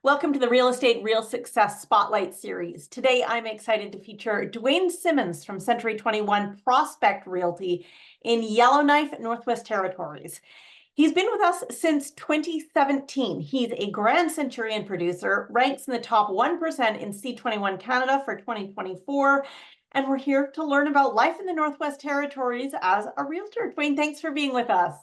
Welcome to the Real Estate Real Success Spotlight Series. Today, I'm excited to feature Dwayne Simmons from C21 Prospect Realty in Yellowknife, Northwest Territories. He's been with us since 2017. He's a Grand CENTURION Producer, ranks in the top 1% in C21 Canada for 2024, and we're here to learn about life in the Northwest Territories as a realtor. Dwayne, thanks for being with us.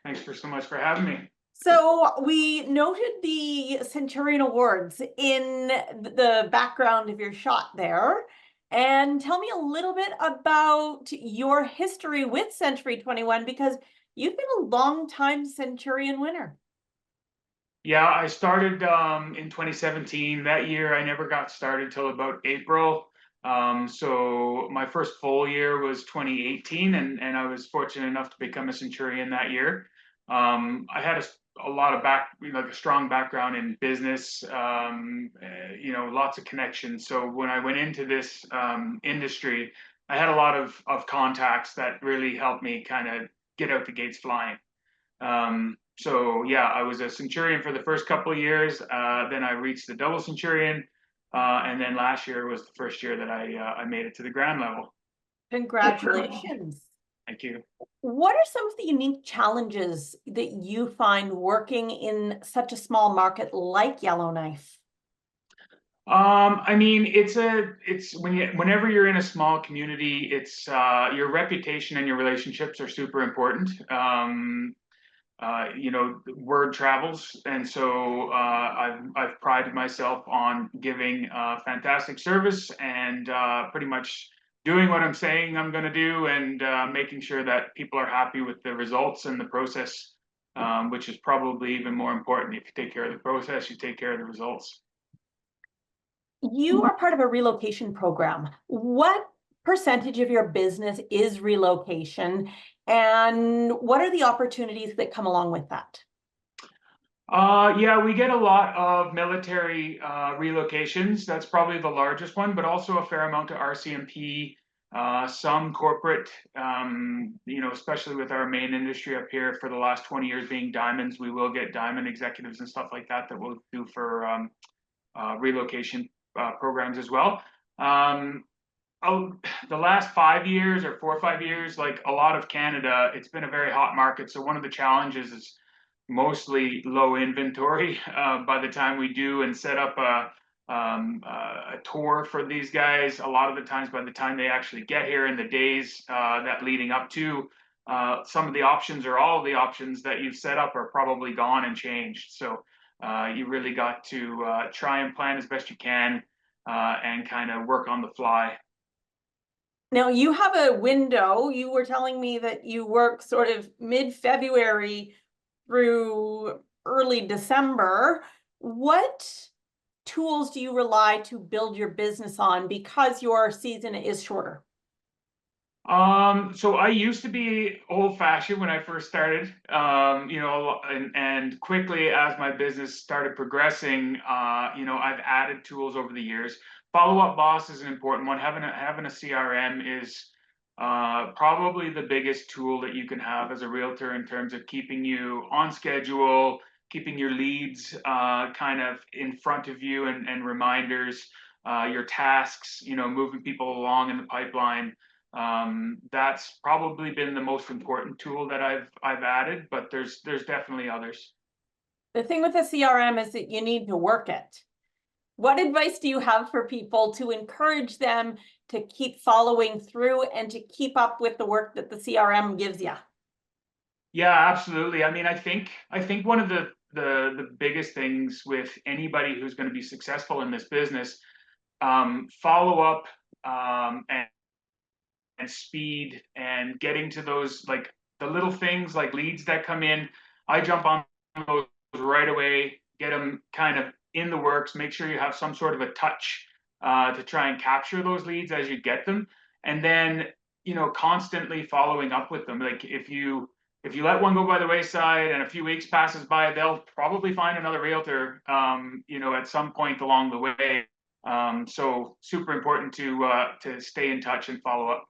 Thanks so much for having me. So we noted the Centurion Awards in the background of your shot there. And tell me a little bit about your history with Century 21, because you've been a long-time Centurion winner. Yeah, I started in 2017. That year, I never got started till about April. So my first full year was 2018, and I was fortunate enough to become a Centurion that year. I had a lot of a strong background in business, lots of connections. So when I went into this industry, I had a lot of contacts that really helped me kind of get out the gates flying. So yeah, I was a Centurion for the first couple of years. Then I reached the double Centurion. And then last year was the first year that I made it to the Grand level. Congratulations. Thank you. What are some of the unique challenges that you find working in such a small market like Yellowknife? I mean, whenever you're in a small community, it's your reputation and your relationships are super important. Word travels, and so I've prided myself on giving fantastic service and pretty much doing what I'm saying I'm going to do, and making sure that people are happy with the results and the process, which is probably even more important. If you take care of the process, you take care of the results. You are part of a relocation program. What percentage of your business is relocation, and what are the opportunities that come along with that? Yeah, we get a lot of military relocations. That's probably the largest one, but also a fair amount to RCMP, some corporate, especially with our main industry up here for the last 20 years being diamonds. We will get diamond executives and stuff like that we'll do for relocation programs as well. The last 5 years or 4 or 5 years, like a lot of Canada, it's been a very hot market. So one of the challenges is mostly low inventory by the time we do and set up a tour for these guys. A lot of the times, by the time they actually get here, in the days that leading up to, some of the options or all of the options that you've set up are probably gone and changed. So you really got to try and plan as best you can and kind of work on the fly. Now, you have a window. You were telling me that you work sort of mid-February through early December. What tools do you rely to build your business on because your season is shorter? So I used to be old-fashioned when I first started, and quickly as my business started progressing, I've added tools over the years. Follow-up boss is an important one. Having a CRM is probably the biggest tool that you can have as a realtor in terms of keeping you on schedule, keeping your leads kind of in front of you, and reminders, your tasks, moving people along in the pipeline. That's probably been the most important tool that I've added, but there's definitely others. The thing with the CRM is that you need to work it. What advice do you have for people to encourage them to keep following through and to keep up with the work that the CRM gives you? Yeah, absolutely. I mean, I think one of the biggest things with anybody who's going to be successful in this business, follow up, and speed, and getting to those, like the little things like leads that come in. I jump on those right away, get them kind of in the works, make sure you have some sort of a touch to try and capture those leads as you get them, and then constantly following up with them. Like if you let one go by the wayside and a few weeks passes by, they'll probably find another realtor at some point along the way. So super important to stay in touch and follow up.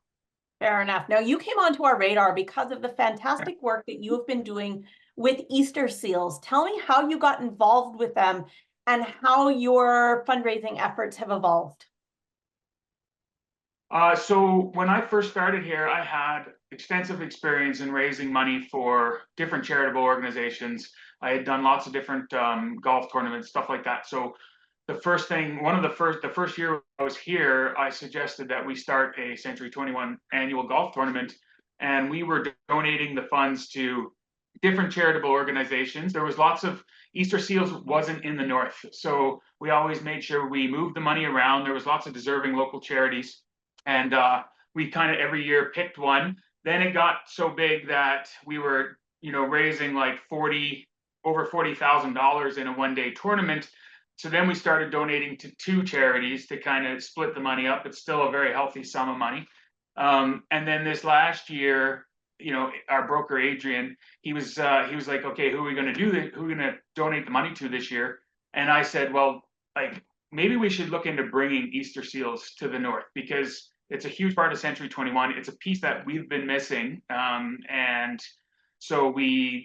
Fair enough. Now, you came onto our radar because of the fantastic work that you have been doing with Easter seals. Tell me how you got involved with them and how your fundraising efforts have evolved. So when I first started here, I had extensive experience in raising money for different charitable organizations. I had done lots of different golf tournaments, stuff like that. So the first year I was here, I suggested that we start a Century 21 annual golf tournament, and we were donating the funds to different charitable organizations. There was lots of Easter Seals wasn't in the north, so we always made sure we moved the money around. There was lots of deserving local charities, and we kind of every year picked one. Then it got so big that we were, raising like over $40,000 in a one-day tournament. So then we started donating to two charities to kind of split the money up. It's still a very healthy sum of money. And then this last year, our broker Adrian, he was like, okay, who are we going to do this? Who are we going to donate the money to this year? And I said, well, like maybe we should look into bringing Easter Seals to the north, because it's a huge part of Century 21. It's a piece that we've been missing. And so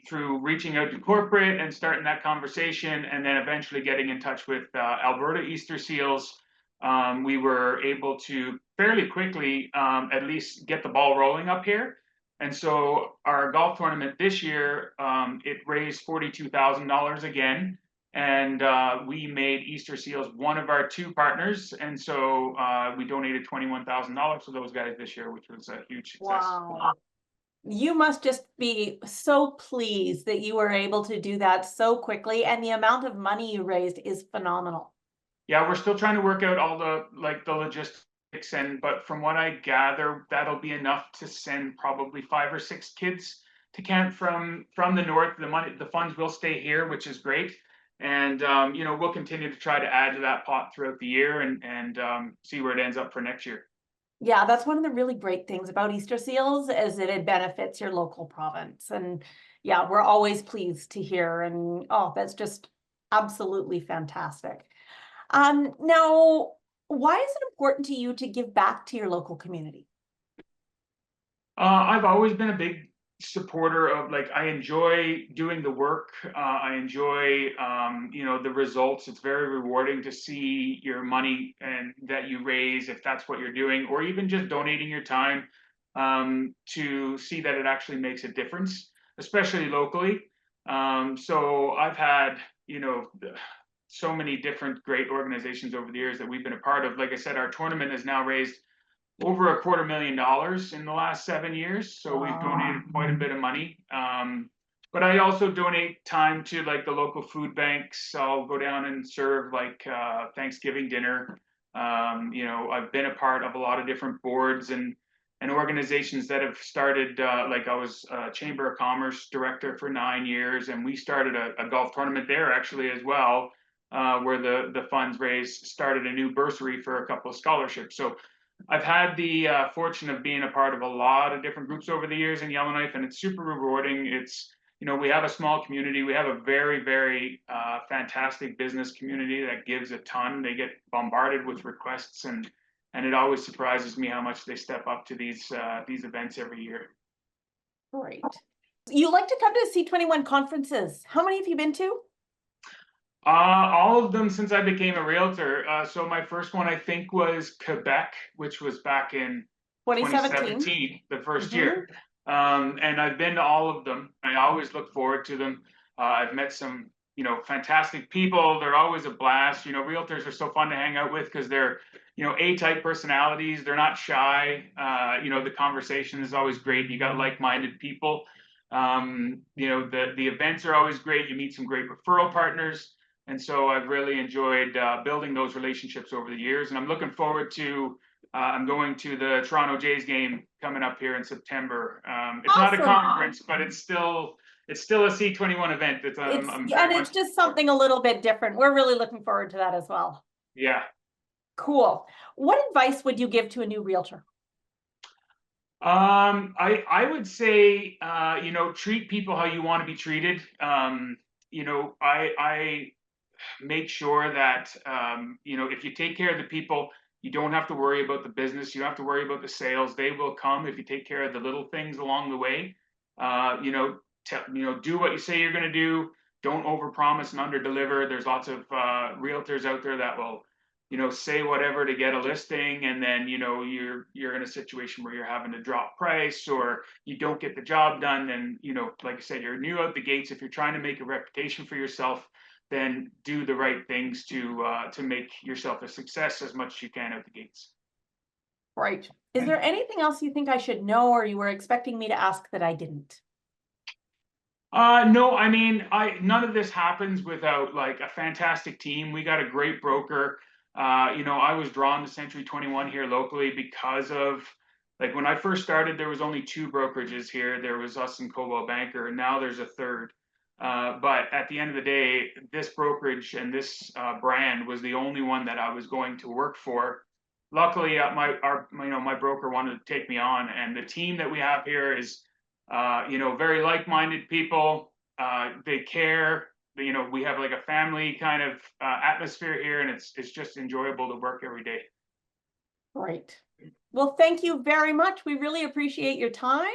through reaching out to corporate and starting that conversation, and then eventually getting in touch with Alberta Easter Seals, we were able to fairly quickly at least get the ball rolling up here. And so our golf tournament this year, it raised $42,000 again. And we made Easter Seals one of our two partners. And so we donated $21,000 to those guys this year, which was a huge success. Wow. You must just be so pleased that you were able to do that so quickly, and the amount of money you raised is phenomenal. Yeah, we're still trying to work out all the logistics, but from what I gather, that'll be enough to send probably 5 or 6 kids to camp from the north. The funds will stay here, which is great. And we'll continue to try to add to that pot throughout the year and see where it ends up for next year. Yeah, that's one of the really great things about Easter Seals, is that it benefits your local province. And yeah, we're always pleased to hear. And oh, that's just absolutely fantastic. Now, why is it important to you to give back to your local community? I've always been a big supporter of, like, I enjoy doing the work. I enjoy, the results. It's very rewarding to see your money and that you raise, if that's what you're doing, or even just donating your time, to see that it actually makes a difference, especially locally. So I've had, so many different great organizations over the years that we've been a part of. Like I said, our tournament has now raised over $250,000 in the last 7 years. So we've donated quite a bit of money. But I also donate time to like the local food banks. I'll go down and serve like Thanksgiving dinner. I've been a part of a lot of different boards and organizations that have started, like I was Chamber of Commerce director for 9 years, and we started a golf tournament there actually as well, where the funds raised started a new bursary for a couple of scholarships. So I've had the fortune of being a part of a lot of different groups over the years in Yellowknife, and it's super rewarding. It's, we have a small community. We have a very, very fantastic business community that gives a ton. They get bombarded with requests, and it always surprises me how much they step up to these events every year. Great. You like to come to C21 conferences. How many have you been to? All of them since I became a realtor. So my first one, I think, was Quebec, which was back in 2017, the first year. And I've been to all of them. I always look forward to them. I've met some, fantastic people. They're always a blast. Realtors are so fun to hang out with because they're, A-type personalities. They're not shy. The conversation is always great. You got like-minded people. The events are always great. You meet some great referral partners. And so I've really enjoyed building those relationships over the years. And I'm looking forward to, I'm going to the Toronto Jays game coming up here in September. It's not a conference, but it's still a C21 event. And it's just something a little bit different. We're really looking forward to that as well. Yeah. Cool. What advice would you give to a new realtor? I would say, treat people how you want to be treated. I make sure that, if you take care of the people, you don't have to worry about the business. You don't have to worry about the sales. They will come if you take care of the little things along the way. Do what you say you're going to do. don't overpromise and underdeliver. There's lots of realtors out there that will, say whatever to get a listing, and then you're in a situation where you're having to drop price or you don't get the job done. Then like I said, you're new out the gates. If you're trying to make a reputation for yourself, then do the right things to make yourself a success as much as you can out the gates. Right. Is there anything else you think I should know or you were expecting me to ask that I didn't? No, I mean, none of this happens without like a fantastic team. We got a great broker. I was drawn to Century 21 here locally because of, like, when I first started, there was only two brokerages here. There was us and Coldwell Banker, and now there's a third. But at the end of the day, this brokerage and this brand was the only one that I was going to work for. Luckily, my broker wanted to take me on, and the team that we have here is very like-minded people. They care. We have like a family kind of atmosphere here, and it's just enjoyable to work every day. Right. Well, thank you very much. We really appreciate your time